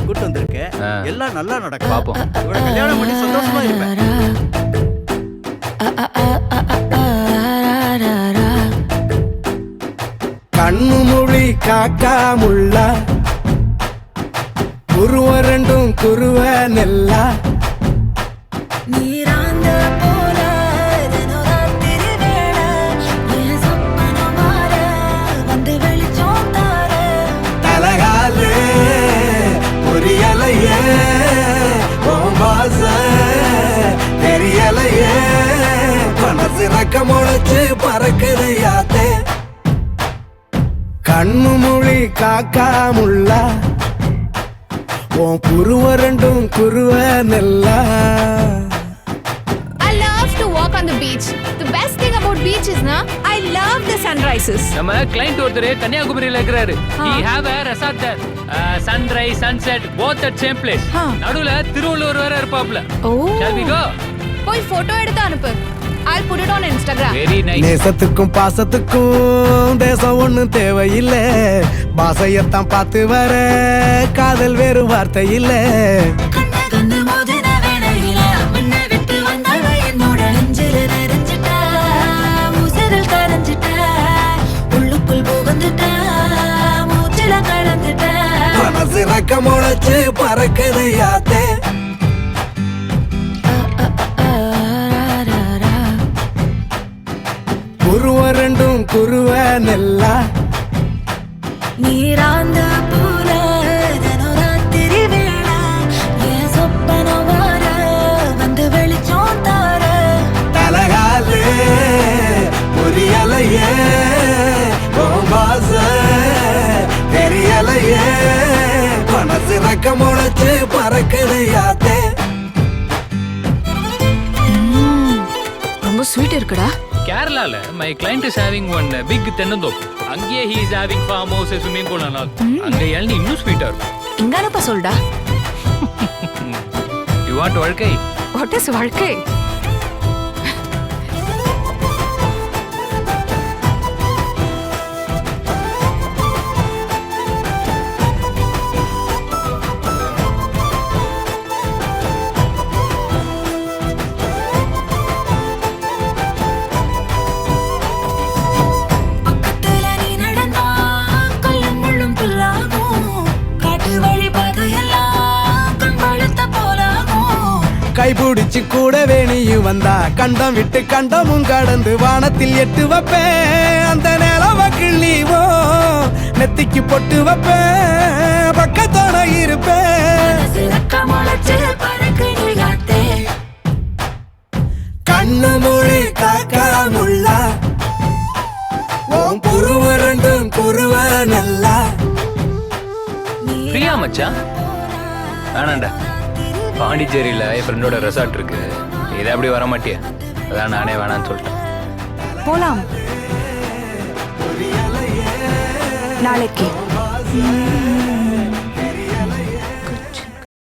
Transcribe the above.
கூட்டு வந்திருக்கேன். எல்லாம் நல்லா நடக்கும். பாப்போம். இவளை கல்யாணம் பண்ணி சந்தோஷமா இருப்பேன். கண்ணு மொழி காக்கா முள்ளா குருவ ரெண்டும் குருவ நெல்லா நீராந்த போல தினராத்திரி வேள என் சொப்பனம் மாற வந்து வெளிச்சம் தார தலகாலே புரியலையே ஓம்பாச தெரியலையே மனசு ரக்க முளைச்சு பறக்குது யாத்தே கண்ணு மொழி காக்கா முள்ளா உன் குருவ ரெண்டும் குருவ நெல்லா. I love to walk on the beach. The best thing about beach is na I love the sunrises. நம்ம கிளையண்ட் ஒருத்தர் கன்னியாகுமரியில இருக்கிறாரு. He have a resort there. Sunrise, sunset both at same place. நடுவுல திருவள்ளூர் வேற இருப்பாப்ல. Shall we go? போய் photo எடுத்து அனுப்பு. I'll put it on Instagram. Very nice. நேசத்துக்கும் பாசத்துக்கும் தேசம் ஒண்ணும் தேவையில்லை பாசையத்தான் பார்த்து வர காதல் வேறு வார்த்தை இல்லை கண்ணு மோதின வேளையில முன்ன விட்டு வந்தவ என்னோட நெஞ்சில நிறைஞ்சிட்ட முசிறில் கரைஞ்சிட்ட உள்ளுக்குள் புகுந்துட்ட மூச்சில கலந்துட்ட மனசு ரக்க முளைச்சு பறக்குது யாத்தே குருவ ரெண்டும் குருவ நெல்லா நீராந்த போல தினராத்திரி வேள என் சொப்பனம் மாற வந்து வெளிச்சம் தார தலகாலே புரியலையே ஓம்பாச தெரியலையே மனசு ரக்க முளைச்சு பறக்குது யாத்தே ரொம்ப ஸ்வீட் இருக்குடா. கேரளால my client is having one big தென்னந்தோப்பு. அங்கேயே he is having farm house, swimming pool and all. அங்க இளநீ இன்னும் ஸ்வீட்டா இருக்கும். இங்க அனுப்ப சொல்டா. You want வாழ்க்கை? What is வாழ்க்கை? பக்கத்துல நீ நடந்தா கல்லும் முள்ளும் புல்லாகும் காட்டு வழி பாதையெல்லாம் கண் பழுத்த போலாகும் கைபிடிச்சு கூடவே நீயும் வந்தா கண்டம் விட்டு கண்டமும் கடந்து வானத்தில் எட்டு வைப்பேன் அந்த நிலவ கிள்ளிவோ நெத்திக்கு பொட்டு வைப்பேன் பக்கத்தோட இருப்பேன் சிறக்க முளைச்சு பறக்குது யாத்தே கண்ணு மொழி காக்கா முள்ளா உன் குருவ ரெண்டும் குருவ நல்லா பிரியா மச்சான் வேணாண்டா. பாண்டிச்சேரியில என் ஃப்ரெண்டோட ரெசார்ட் இருக்கு. இதை அப்படி வர மாட்டியா? அதான் நானே வேணான்னு சொல்லிட்டேன். போலாம் நாளைக்கு.